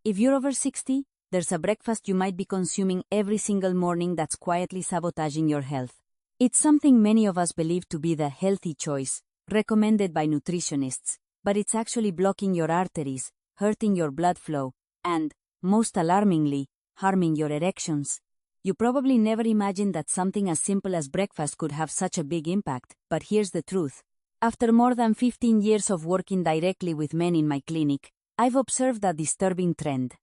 If you're over 60, there's a breakfast you might be consuming every single morning that's quietly sabotaging your health. It's something many of us believe to be the healthy choice, recommended by nutritionists, but it's actually blocking your arteries, hurting your blood flow, and, most alarmingly, harming your erections. You probably never imagined that something as simple as breakfast could have such a big impact, but here's the truth. After more than 15 years of working directly with men in my clinic, I've observed a disturbing trend.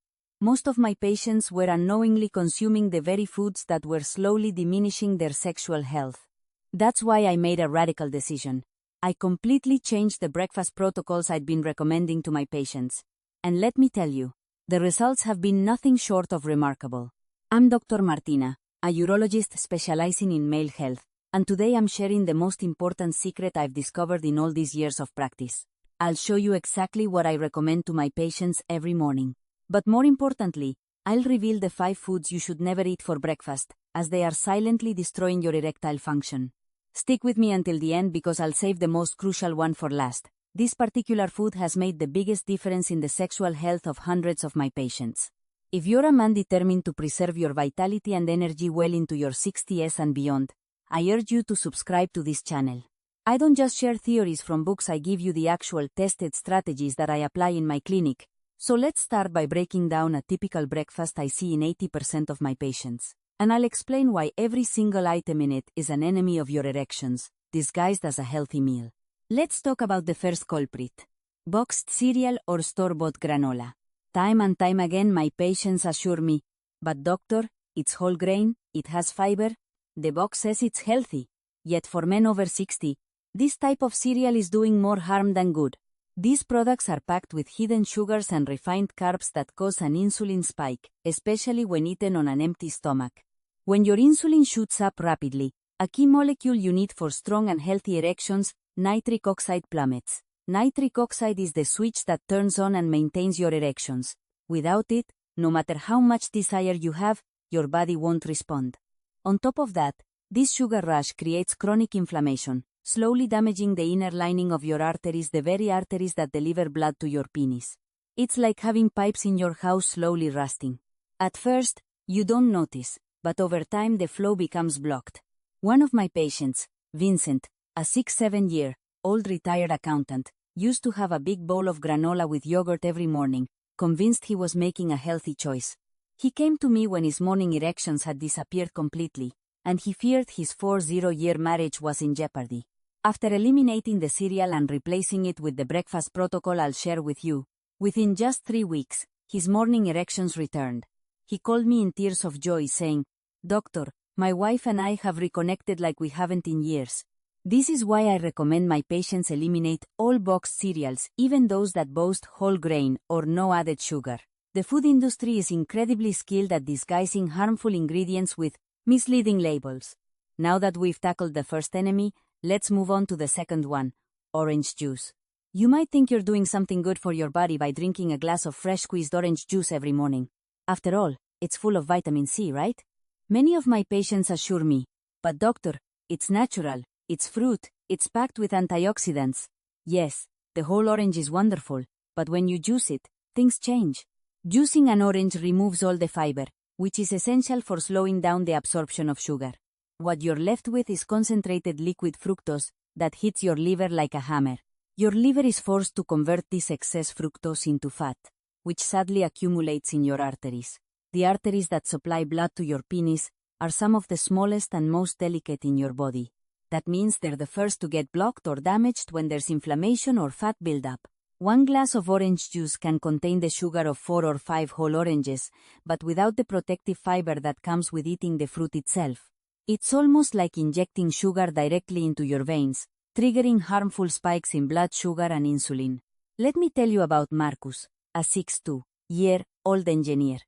Most of my patients were unknowingly consuming the very foods that were slowly diminishing their sexual health. That's why I made a radical decision. I completely changed the breakfast protocols I'd been recommending to my patients. And let me tell you, the results have been nothing short of remarkable. I'm Dr. Martina, a urologist specializing in male health, and today I'm sharing the most important secret I've discovered in all these years of practice. I'll show you exactly what I recommend to my patients every morning. But more importantly, I'll reveal the 5 foods you should never eat for breakfast, as they are silently destroying your erectile function. Stick with me until the end because I'll save the most crucial one for last. This particular food has made the biggest difference in the sexual health of hundreds of my patients. If you're a man determined to preserve your vitality and energy well into your 60s and beyond, I urge you to subscribe to this channel. I don't just share theories from books, I give you the actual tested strategies that I apply in my clinic. So let's start by breaking down a typical breakfast I see in 80% of my patients. And I'll explain why every single item in it is an enemy of your erections, disguised as a healthy meal. Let's talk about the first culprit. Boxed cereal or store-bought granola. Time and time again my patients assure me, "But doctor, it's whole grain, it has fiber, the box says it's healthy." Yet for men over 60, this type of cereal is doing more harm than good. These products are packed with hidden sugars and refined carbs that cause an insulin spike, especially when eaten on an empty stomach. When your insulin shoots up rapidly, a key molecule you need for strong and healthy erections, nitric oxide, plummets. Nitric oxide is the switch that turns on and maintains your erections. Without it, no matter how much desire you have, your body won't respond. On top of that, this sugar rush creates chronic inflammation, slowly damaging the inner lining of your arteries, the very arteries that deliver blood to your penis. It's like having pipes in your house slowly rusting. At first, you don't notice, but over time the flow becomes blocked. One of my patients, Vincent, a 67-year-old retired accountant, used to have a big bowl of granola with yogurt every morning, convinced he was making a healthy choice. He came to me when his morning erections had disappeared completely, and he feared his 40-year marriage was in jeopardy. After eliminating the cereal and replacing it with the breakfast protocol I'll share with you, within just 3 weeks, his morning erections returned. He called me in tears of joy saying, "Doctor, my wife and I have reconnected like we haven't in years." This is why I recommend my patients eliminate all boxed cereals, even those that boast whole grain or no added sugar. The food industry is incredibly skilled at disguising harmful ingredients with misleading labels. Now that we've tackled the first enemy, let's move on to the second one, orange juice. You might think you're doing something good for your body by drinking a glass of fresh squeezed orange juice every morning. After all, it's full of vitamin C, right? Many of my patients assure me, "But doctor, it's natural. It's fruit, it's packed with antioxidants." Yes, the whole orange is wonderful, but when you juice it, things change. Juicing an orange removes all the fiber, which is essential for slowing down the absorption of sugar. What you're left with is concentrated liquid fructose that hits your liver like a hammer. Your liver is forced to convert this excess fructose into fat, which sadly accumulates in your arteries. The arteries that supply blood to your penis are some of the smallest and most delicate in your body. That means they're the first to get blocked or damaged when there's inflammation or fat buildup. One glass of orange juice can contain the sugar of 4 or 5 whole oranges, but without the protective fiber that comes with eating the fruit itself. It's almost like injecting sugar directly into your veins, triggering harmful spikes in blood sugar and insulin. Let me tell you about Marcus, a 62-year-old engineer.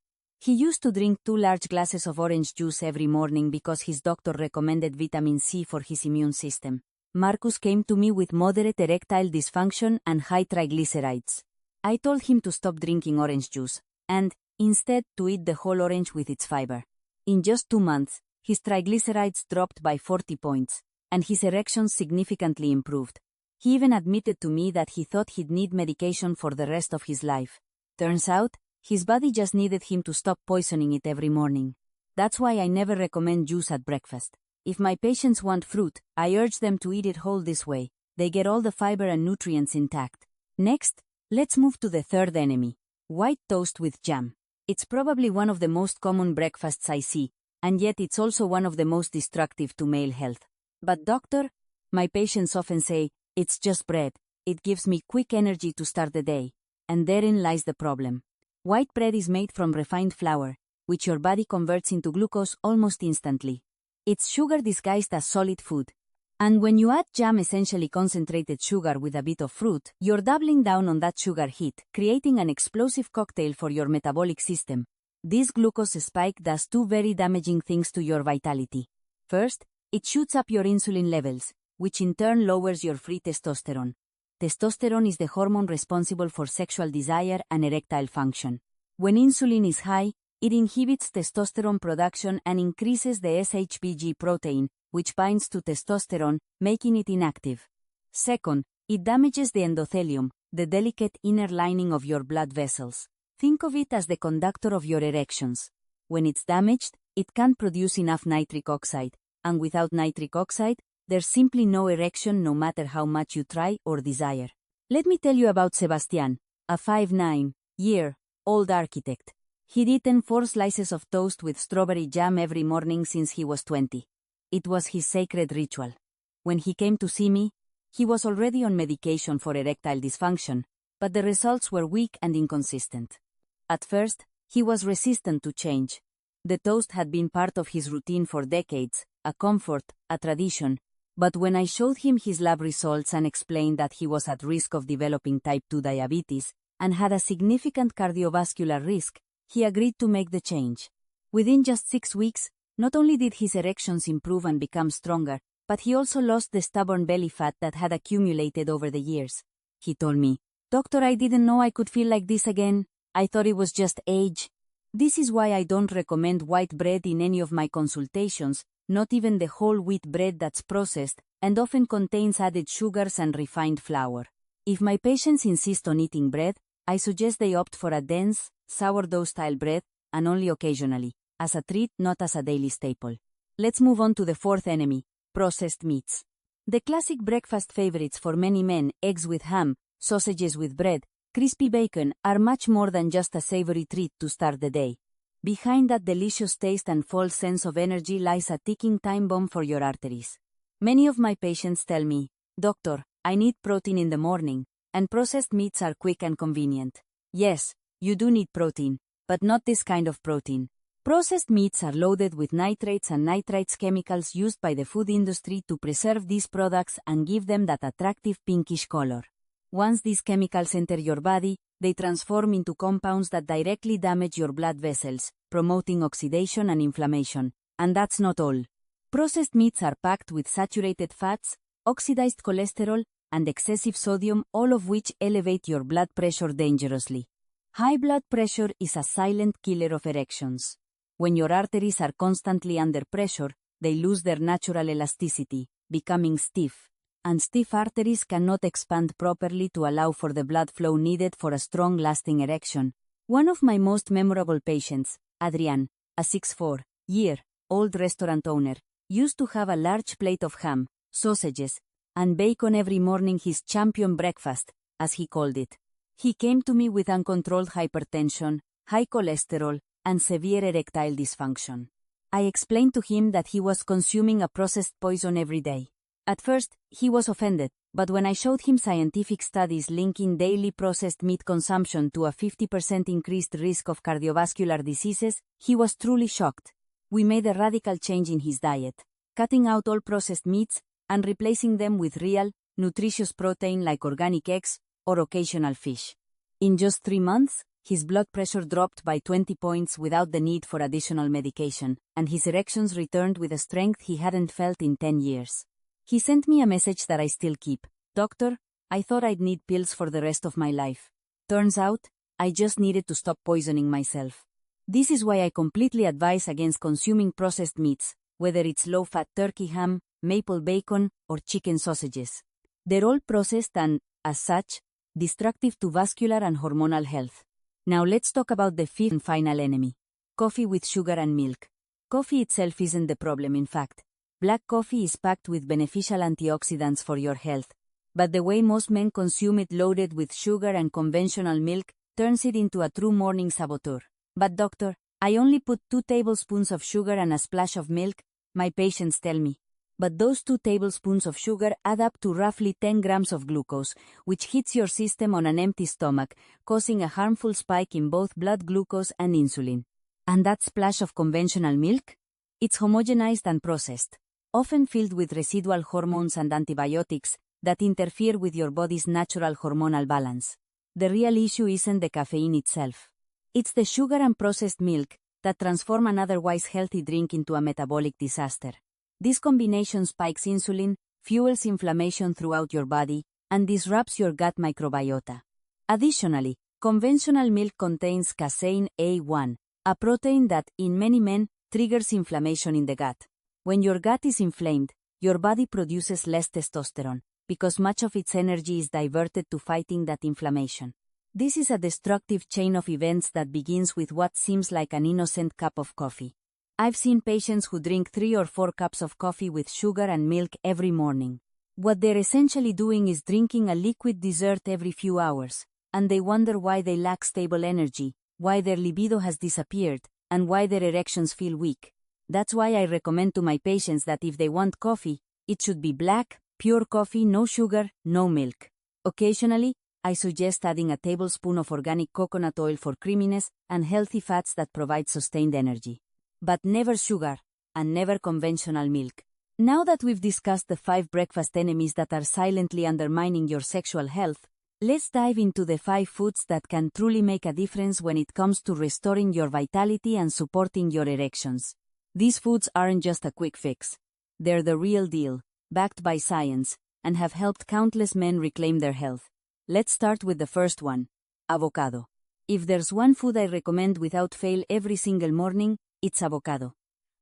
He used to drink 2 large glasses of orange juice every morning because his doctor recommended vitamin C for his immune system. Marcus came to me with moderate erectile dysfunction and high triglycerides. I told him to stop drinking orange juice, and, instead, to eat the whole orange with its fiber. In just 2 months, his triglycerides dropped by 40 points, and his erections significantly improved. He even admitted to me that he thought he'd need medication for the rest of his life. Turns out, His body just needed him to stop poisoning it every morning. That's why I never recommend juice at breakfast. If my patients want fruit, I urge them to eat it whole this way. They get all the fiber and nutrients intact. Next, let's move to the third enemy. White toast with jam. It's probably one of the most common breakfasts I see, and yet it's also one of the most destructive to male health. But doctor, my patients often say, it's just bread. It gives me quick energy to start the day. And therein lies the problem. White bread is made from refined flour, which your body converts into glucose almost instantly. It's sugar disguised as solid food. And when you add jam, essentially concentrated sugar with a bit of fruit, you're doubling down on that sugar hit, creating an explosive cocktail for your metabolic system. This glucose spike does two very damaging things to your vitality. First, it shoots up your insulin levels, which in turn lowers your free testosterone. Testosterone is the hormone responsible for sexual desire and erectile function. When insulin is high, it inhibits testosterone production and increases the SHBG protein, which binds to testosterone, making it inactive. Second, it damages the endothelium, the delicate inner lining of your blood vessels. Think of it as the conductor of your erections. When it's damaged, it can't produce enough nitric oxide, and without nitric oxide, there's simply no erection no matter how much you try or desire. Let me tell you about Sebastian, a 59-year-old architect. He'd eaten 4 slices of toast with strawberry jam every morning since he was 20. It was his sacred ritual. When he came to see me, he was already on medication for erectile dysfunction, but the results were weak and inconsistent. At first, he was resistant to change. The toast had been part of his routine for decades, a comfort, a tradition, but when I showed him his lab results and explained that he was at risk of developing type 2 diabetes and had a significant cardiovascular risk, he agreed to make the change. Within just 6 weeks, not only did his erections improve and become stronger, but he also lost the stubborn belly fat that had accumulated over the years. He told me, "Doctor, I didn't know I could feel like this again. I thought it was just age." This is why I don't recommend white bread in any of my consultations, not even the whole wheat bread that's processed and often contains added sugars and refined flour. If my patients insist on eating bread, I suggest they opt for a dense, sourdough-style bread, and only occasionally, as a treat, not as a daily staple. Let's move on to the fourth enemy, processed meats. The classic breakfast favorites for many men, eggs with ham, sausages with bread, crispy bacon, are much more than just a savory treat to start the day. Behind that delicious taste and false sense of energy lies a ticking time bomb for your arteries. Many of my patients tell me, "Doctor, I need protein in the morning, and processed meats are quick and convenient." Yes, you do need protein, but not this kind of protein. Processed meats are loaded with nitrates and nitrites, chemicals used by the food industry to preserve these products and give them that attractive pinkish color. Once these chemicals enter your body, they transform into compounds that directly damage your blood vessels, promoting oxidation and inflammation. And that's not all. Processed meats are packed with saturated fats, oxidized cholesterol, and excessive sodium, all of which elevate your blood pressure dangerously. High blood pressure is a silent killer of erections. When your arteries are constantly under pressure, they lose their natural elasticity, becoming stiff. And stiff arteries cannot expand properly to allow for the blood flow needed for a strong, lasting erection. One of my most memorable patients, Adrian, a 64-year-old restaurant owner, used to have a large plate of ham, sausages, and bacon every morning, his champion breakfast, as he called it. He came to me with uncontrolled hypertension, high cholesterol, and severe erectile dysfunction. I explained to him that he was consuming a processed poison every day. At first, he was offended, but when I showed him scientific studies linking daily processed meat consumption to a 50% increased risk of cardiovascular diseases, he was truly shocked. We made a radical change in his diet, cutting out all processed meats and replacing them with real, nutritious protein like organic eggs or occasional fish. In just 3 months, his blood pressure dropped by 20 points without the need for additional medication, and his erections returned with a strength he hadn't felt in 10 years. He sent me a message that I still keep. "Doctor, I thought I'd need pills for the rest of my life. Turns out, I just needed to stop poisoning myself." This is why I completely advise against consuming processed meats, whether it's low-fat turkey ham, maple bacon, or chicken sausages. They're all processed and, as such, destructive to vascular and hormonal health. Now let's talk about the fifth and final enemy. Coffee with sugar and milk. Coffee itself isn't the problem, in fact. Black coffee is packed with beneficial antioxidants for your health, but the way most men consume it loaded with sugar and conventional milk turns it into a true morning saboteur. But doctor, I only put 2 tablespoons of sugar and a splash of milk, my patients tell me. But those 2 tablespoons of sugar add up to roughly 10 grams of glucose, which hits your system on an empty stomach, causing a harmful spike in both blood glucose and insulin. And that splash of conventional milk? It's homogenized and processed, often filled with residual hormones and antibiotics that interfere with your body's natural hormonal balance. The real issue isn't the caffeine itself. It's the sugar and processed milk that transform an otherwise healthy drink into a metabolic disaster. This combination spikes insulin, fuels inflammation throughout your body, and disrupts your gut microbiota. Additionally, conventional milk contains casein A1, a protein that, in many men, triggers inflammation in the gut. When your gut is inflamed, your body produces less testosterone, because much of its energy is diverted to fighting that inflammation. This is a destructive chain of events that begins with what seems like an innocent cup of coffee. I've seen patients who drink 3 or 4 cups of coffee with sugar and milk every morning. What they're essentially doing is drinking a liquid dessert every few hours, and they wonder why they lack stable energy, why their libido has disappeared, and why their erections feel weak. That's why I recommend to my patients that if they want coffee, it should be black, pure coffee, no sugar, no milk. Occasionally, I suggest adding a tablespoon of organic coconut oil for creaminess and healthy fats that provide sustained energy. But never sugar, and never conventional milk. Now that we've discussed the 5 breakfast enemies that are silently undermining your sexual health, let's dive into the 5 foods that can truly make a difference when it comes to restoring your vitality and supporting your erections. These foods aren't just a quick fix. They're the real deal, backed by science, and have helped countless men reclaim their health. Let's start with the first one, avocado. If there's one food I recommend without fail every single morning, it's avocado.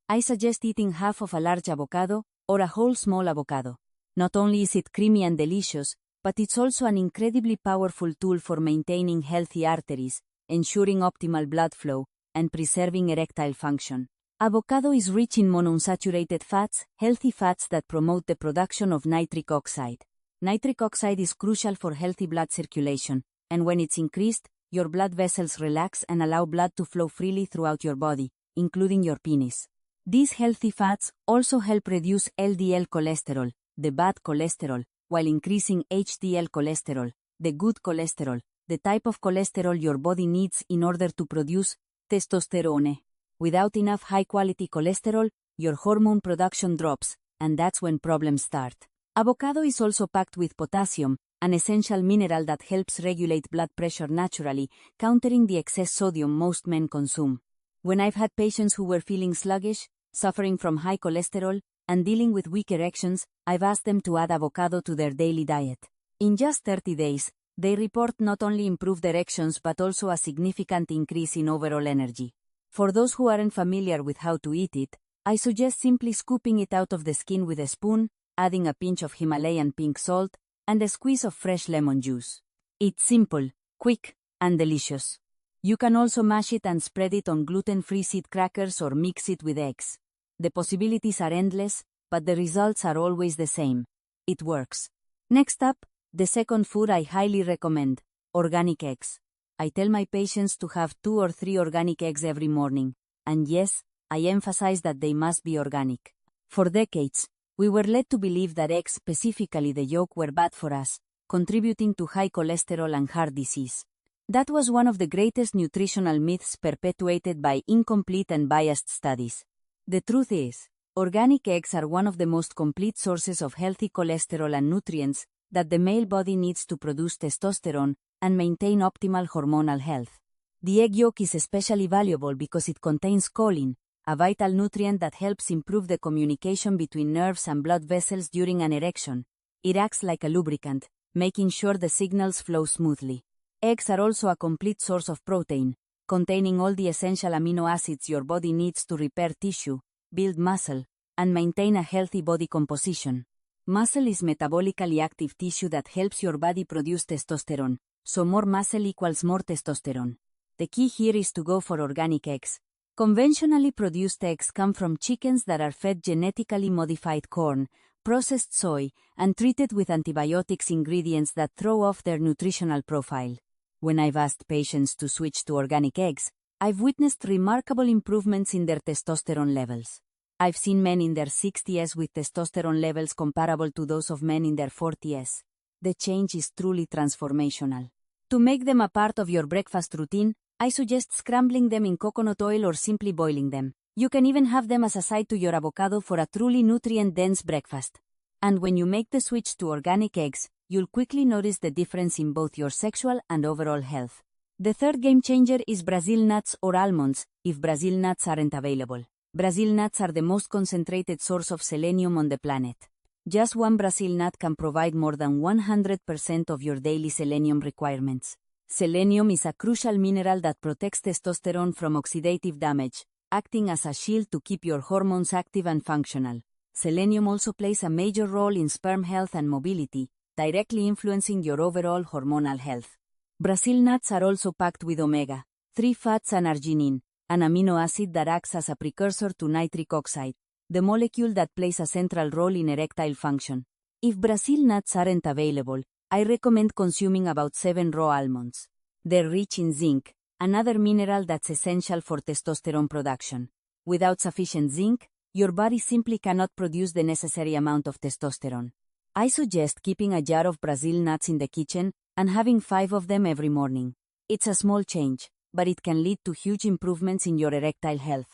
I suggest eating half of a large avocado, or a whole small avocado. Not only is it creamy and delicious, but it's also an incredibly powerful tool for maintaining healthy arteries, ensuring optimal blood flow, and preserving erectile function. Avocado is rich in monounsaturated fats, healthy fats that promote the production of nitric oxide. Nitric oxide is crucial for healthy blood circulation, and when it's increased, your blood vessels relax and allow blood to flow freely throughout your body, including your penis. These healthy fats also help reduce LDL cholesterol, the bad cholesterol, while increasing HDL cholesterol, the good cholesterol, the type of cholesterol your body needs in order to produce testosterone. Without enough high-quality cholesterol, your hormone production drops, and that's when problems start. Avocado is also packed with potassium, an essential mineral that helps regulate blood pressure naturally, countering the excess sodium most men consume. When I've had patients who were feeling sluggish, suffering from high cholesterol, and dealing with weak erections, I've asked them to add avocado to their daily diet. In just 30 days, they report not only improved erections but also a significant increase in overall energy. For those who aren't familiar with how to eat it, I suggest simply scooping it out of the skin with a spoon, adding a pinch of Himalayan pink salt, and a squeeze of fresh lemon juice. It's simple, quick, and delicious. You can also mash it and spread it on gluten-free seed crackers or mix it with eggs. The possibilities are endless, but the results are always the same. It works. Next up, the second food I highly recommend, organic eggs. I tell my patients to have 2 or 3 organic eggs every morning, and yes, I emphasize that they must be organic. For decades, we were led to believe that eggs, specifically the yolk, were bad for us, contributing to high cholesterol and heart disease. That was one of the greatest nutritional myths perpetuated by incomplete and biased studies. The truth is, organic eggs are one of the most complete sources of healthy cholesterol and nutrients that the male body needs to produce testosterone and maintain optimal hormonal health. The egg yolk is especially valuable because it contains choline, a vital nutrient that helps improve the communication between nerves and blood vessels during an erection. It acts like a lubricant, making sure the signals flow smoothly. Eggs are also a complete source of protein, containing all the essential amino acids your body needs to repair tissue, build muscle, and maintain a healthy body composition. Muscle is metabolically active tissue that helps your body produce testosterone, so more muscle equals more testosterone. The key here is to go for organic eggs. Conventionally produced eggs come from chickens that are fed genetically modified corn, processed soy, and treated with antibiotics ingredients that throw off their nutritional profile. When I've asked patients to switch to organic eggs, I've witnessed remarkable improvements in their testosterone levels. I've seen men in their 60s with testosterone levels comparable to those of men in their 40s. The change is truly transformational. To make them a part of your breakfast routine, I suggest scrambling them in coconut oil or simply boiling them. You can even have them as a side to your avocado for a truly nutrient-dense breakfast. And when you make the switch to organic eggs, you'll quickly notice the difference in both your sexual and overall health. The third game changer is Brazil nuts or almonds, if Brazil nuts aren't available. Brazil nuts are the most concentrated source of selenium on the planet. Just one Brazil nut can provide more than 100% of your daily selenium requirements. Selenium is a crucial mineral that protects testosterone from oxidative damage, acting as a shield to keep your hormones active and functional. Selenium also plays a major role in sperm health and mobility, directly influencing your overall hormonal health. Brazil nuts are also packed with omega-3 fats and arginine, an amino acid that acts as a precursor to nitric oxide, the molecule that plays a central role in erectile function. If Brazil nuts aren't available, I recommend consuming about 7 raw almonds. They're rich in zinc, another mineral that's essential for testosterone production. Without sufficient zinc, your body simply cannot produce the necessary amount of testosterone. I suggest keeping a jar of Brazil nuts in the kitchen and having 5 of them every morning. It's a small change, but it can lead to huge improvements in your erectile health.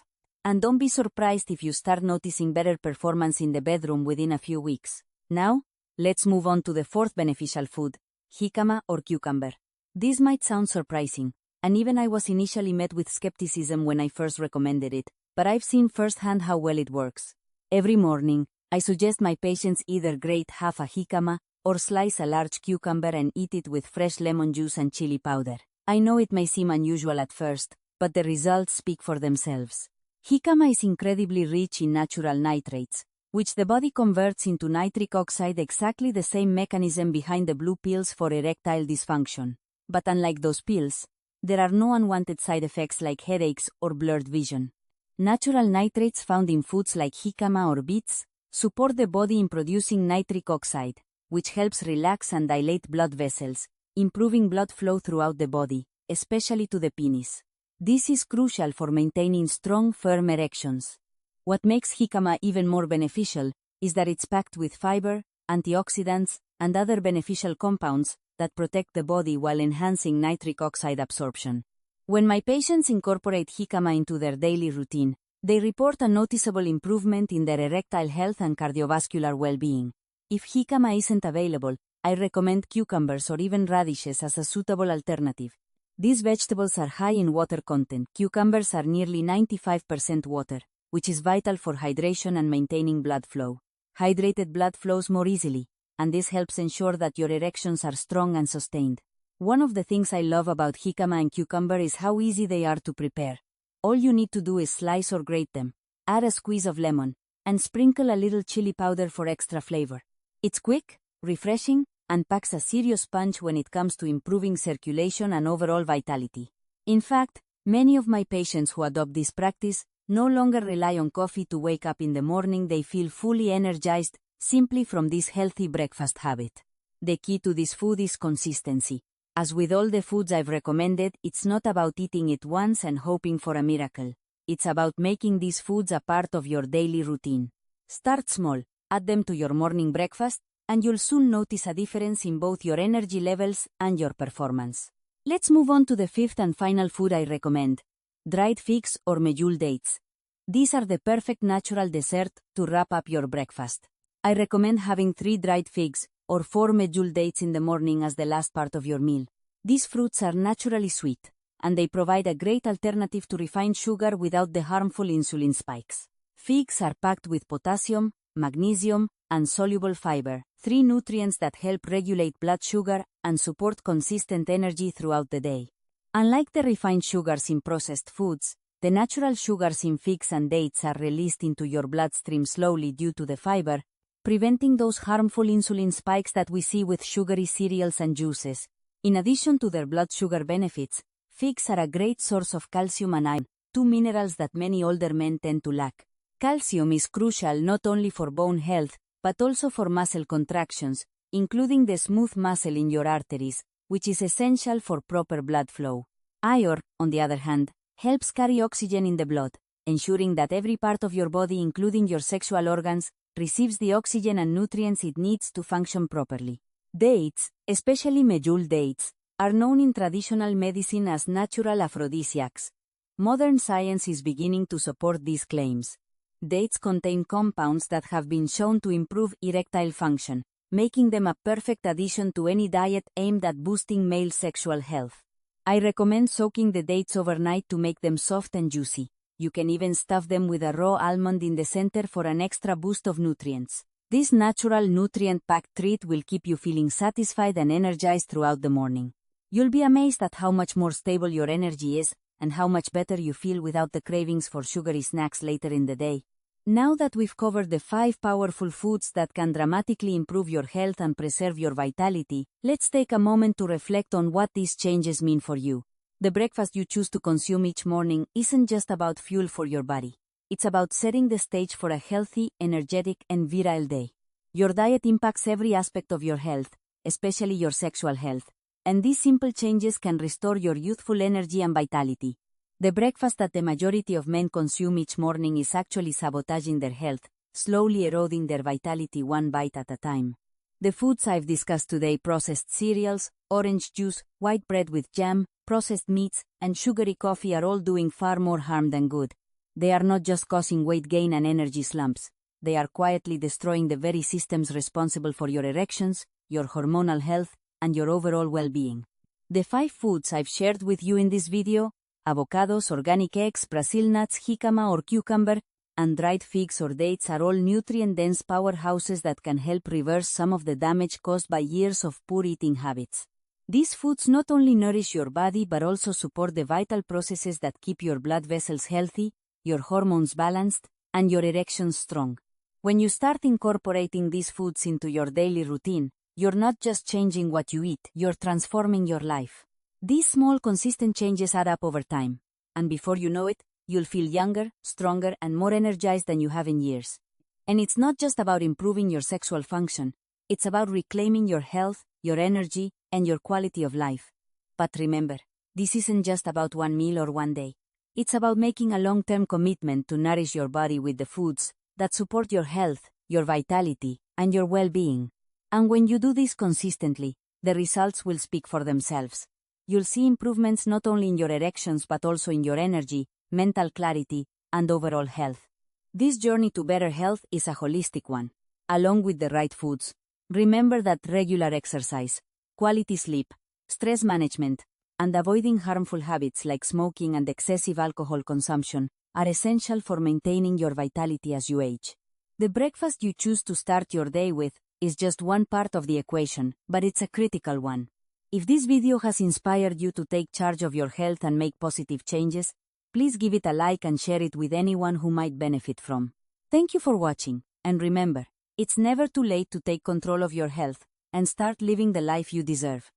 And don't be surprised if you start noticing better performance in the bedroom within a few weeks. Now, let's move on to the fourth beneficial food, jicama or cucumber. This might sound surprising, and even I was initially met with skepticism when I first recommended it, but I've seen firsthand how well it works. Every morning, I suggest my patients either grate half a jicama or slice a large cucumber and eat it with fresh lemon juice and chili powder. I know it may seem unusual at first, but the results speak for themselves. Jicama is incredibly rich in natural nitrates, which the body converts into nitric oxide, exactly the same mechanism behind the blue pills for erectile dysfunction. But unlike those pills, there are no unwanted side effects like headaches or blurred vision. Natural nitrates found in foods like jicama or beets support the body in producing nitric oxide, which helps relax and dilate blood vessels, improving blood flow throughout the body, especially to the penis. This is crucial for maintaining strong, firm erections. What makes jicama even more beneficial is that it's packed with fiber, antioxidants, and other beneficial compounds that protect the body while enhancing nitric oxide absorption. When my patients incorporate jicama into their daily routine, they report a noticeable improvement in their erectile health and cardiovascular well-being. If jicama isn't available, I recommend cucumbers or even radishes as a suitable alternative. These vegetables are high in water content. Cucumbers are nearly 95% water, which is vital for hydration and maintaining blood flow. Hydrated blood flows more easily, and this helps ensure that your erections are strong and sustained. One of the things I love about jicama and cucumber is how easy they are to prepare. All you need to do is slice or grate them, add a squeeze of lemon, and sprinkle a little chili powder for extra flavor. It's quick, refreshing, and packs a serious punch when it comes to improving circulation and overall vitality. In fact, many of my patients who adopt this practice no longer rely on coffee to wake up in the morning. They feel fully energized simply from this healthy breakfast habit. The key to this food is consistency. As with all the foods I've recommended, it's not about eating it once and hoping for a miracle. It's about making these foods a part of your daily routine. Start small, add them to your morning breakfast, and you'll soon notice a difference in both your energy levels and your performance. Let's move on to the fifth and final food I recommend: dried figs or medjool dates. These are the perfect natural dessert to wrap up your breakfast. I recommend having 3 dried figs or 4 medjool dates in the morning as the last part of your meal. These fruits are naturally sweet, and they provide a great alternative to refined sugar without the harmful insulin spikes. Figs are packed with potassium, magnesium, and soluble fiber, 3 nutrients that help regulate blood sugar and support consistent energy throughout the day. Unlike the refined sugars in processed foods, the natural sugars in figs and dates are released into your bloodstream slowly due to the fiber, preventing those harmful insulin spikes that we see with sugary cereals and juices. In addition to their blood sugar benefits, Figs are a great source of calcium and iron, two minerals that many older men tend to lack. Calcium is crucial not only for bone health, but also for muscle contractions, including the smooth muscle in your arteries, which is essential for proper blood flow. Iron, on the other hand, helps carry oxygen in the blood, ensuring that every part of your body, including your sexual organs, receives the oxygen and nutrients it needs to function properly. Dates, especially medjool dates, are known in traditional medicine as natural aphrodisiacs. Modern science is beginning to support these claims. Dates contain compounds that have been shown to improve erectile function, making them a perfect addition to any diet aimed at boosting male sexual health. I recommend soaking the dates overnight to make them soft and juicy. You can even stuff them with a raw almond in the center for an extra boost of nutrients. This natural nutrient-packed treat will keep you feeling satisfied and energized throughout the morning. You'll be amazed at how much more stable your energy is and how much better you feel without the cravings for sugary snacks later in the day. Now that we've covered the 5 powerful foods that can dramatically improve your health and preserve your vitality, let's take a moment to reflect on what these changes mean for you. The breakfast you choose to consume each morning isn't just about fuel for your body. It's about setting the stage for a healthy, energetic, and virile day. Your diet impacts every aspect of your health, especially your sexual health, and these simple changes can restore your youthful energy and vitality. The breakfast that the majority of men consume each morning is actually sabotaging their health, slowly eroding their vitality one bite at a time. The foods I've discussed today, processed cereals, orange juice, white bread with jam, processed meats, and sugary coffee, are all doing far more harm than good. They are not just causing weight gain and energy slumps. They are quietly destroying the very systems responsible for your erections, your hormonal health, and your overall well-being. The 5 foods I've shared with you in this video, avocados, organic eggs, Brazil nuts, jicama or cucumber, and dried figs or dates, are all nutrient-dense powerhouses that can help reverse some of the damage caused by years of poor eating habits. These foods not only nourish your body but also support the vital processes that keep your blood vessels healthy, your hormones balanced, and your erections strong. When you start incorporating these foods into your daily routine, you're not just changing what you eat, you're transforming your life. These small, consistent changes add up over time, and before you know it, you'll feel younger, stronger, and more energized than you have in years. And it's not just about improving your sexual function, it's about reclaiming your health, your energy, and your quality of life. But remember, this isn't just about one meal or one day. It's about making a long-term commitment to nourish your body with the foods that support your health, your vitality, and your well-being. And when you do this consistently, the results will speak for themselves. You'll see improvements not only in your erections but also in your energy, mental clarity, and overall health. This journey to better health is a holistic one. Along with the right foods, remember that regular exercise, quality sleep, stress management, and avoiding harmful habits like smoking and excessive alcohol consumption are essential for maintaining your vitality as you age. The breakfast you choose to start your day with is just one part of the equation, but it's a critical one. If this video has inspired you to take charge of your health and make positive changes, please give it a like and share it with anyone who might benefit from. Thank you for watching, and remember, it's never too late to take control of your health and start living the life you deserve.